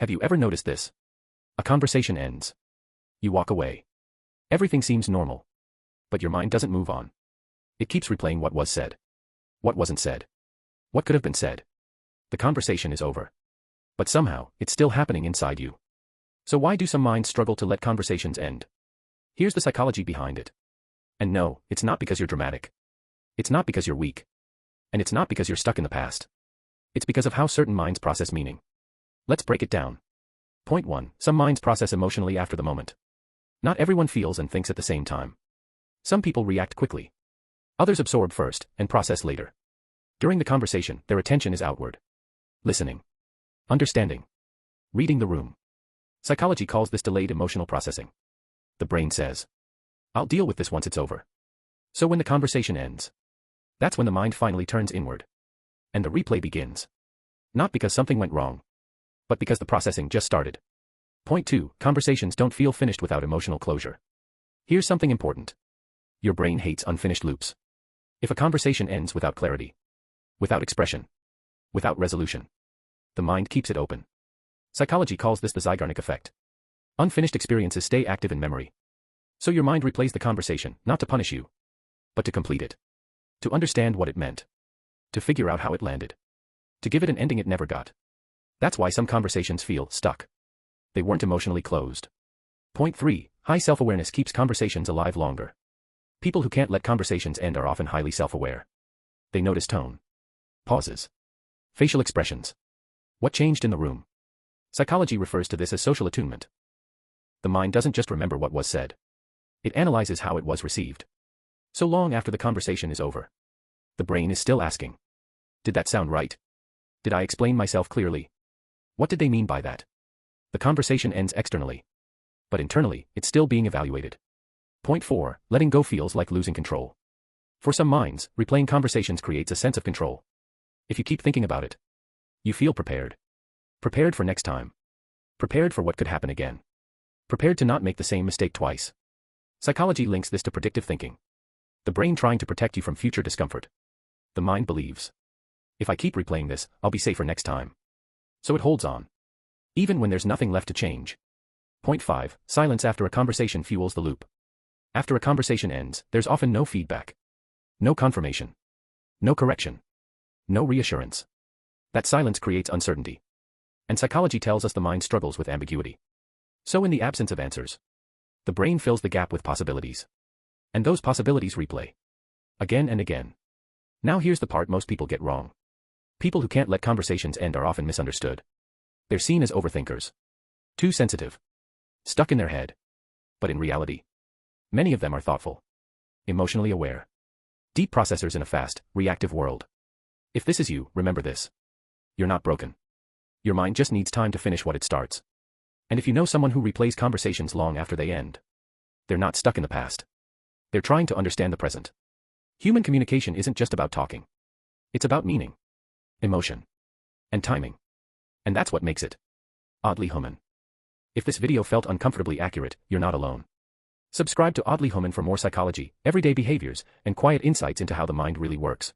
Have you ever noticed this? A conversation ends. You walk away. Everything seems normal. But your mind doesn't move on. It keeps replaying what was said. What wasn't said. What could have been said. The conversation is over. But somehow, it's still happening inside you. So why do some minds struggle to let conversations end? Here's the psychology behind it. And no, it's not because you're dramatic. It's not because you're weak. And it's not because you're stuck in the past. It's because of how certain minds process meaning. Let's break it down. Point 1. Some minds process emotionally after the moment. Not everyone feels and thinks at the same time. Some people react quickly. Others absorb first and process later. During the conversation, their attention is outward. Listening. Understanding. Reading the room. Psychology calls this delayed emotional processing. The brain says, I'll deal with this once it's over. So when the conversation ends, that's when the mind finally turns inward. And the replay begins. Not because something went wrong, but because the processing just started. Point 2. Conversations don't feel finished without emotional closure. Here's something important. Your brain hates unfinished loops. If a conversation ends without clarity, without expression, without resolution, the mind keeps it open. Psychology calls this the Zeigarnik effect. Unfinished experiences stay active in memory. So your mind replays the conversation, not to punish you, but to complete it. To understand what it meant. To figure out how it landed. To give it an ending it never got. That's why some conversations feel stuck. They weren't emotionally closed. Point 3. High self-awareness keeps conversations alive longer. People who can't let conversations end are often highly self-aware. They notice tone. Pauses. Facial expressions. What changed in the room? Psychology refers to this as social attunement. The mind doesn't just remember what was said. It analyzes how it was received. So long after the conversation is over, the brain is still asking, did that sound right? Did I explain myself clearly? What did they mean by that? The conversation ends externally. But internally, it's still being evaluated. Point 4. Letting go feels like losing control. For some minds, replaying conversations creates a sense of control. If you keep thinking about it, you feel prepared. Prepared for next time. Prepared for what could happen again. Prepared to not make the same mistake twice. Psychology links this to predictive thinking. The brain trying to protect you from future discomfort. The mind believes, if I keep replaying this, I'll be safer next time. So it holds on. Even when there's nothing left to change. Point 5. Silence after a conversation fuels the loop. After a conversation ends, there's often no feedback. No confirmation. No correction. No reassurance. That silence creates uncertainty. And psychology tells us the mind struggles with ambiguity. So in the absence of answers, the brain fills the gap with possibilities. And those possibilities replay. Again and again. Now here's the part most people get wrong. People who can't let conversations end are often misunderstood. They're seen as overthinkers. Too sensitive. Stuck in their head. But in reality, many of them are thoughtful. Emotionally aware. Deep processors in a fast, reactive world. If this is you, remember this. You're not broken. Your mind just needs time to finish what it starts. And if you know someone who replays conversations long after they end, they're not stuck in the past. They're trying to understand the present. Human communication isn't just about talking. It's about meaning, emotion, and timing. And that's what makes it oddly Hooman. If this video felt uncomfortably accurate, you're not alone. Subscribe to Oddly Hooman for more psychology, everyday behaviors, and quiet insights into how the mind really works.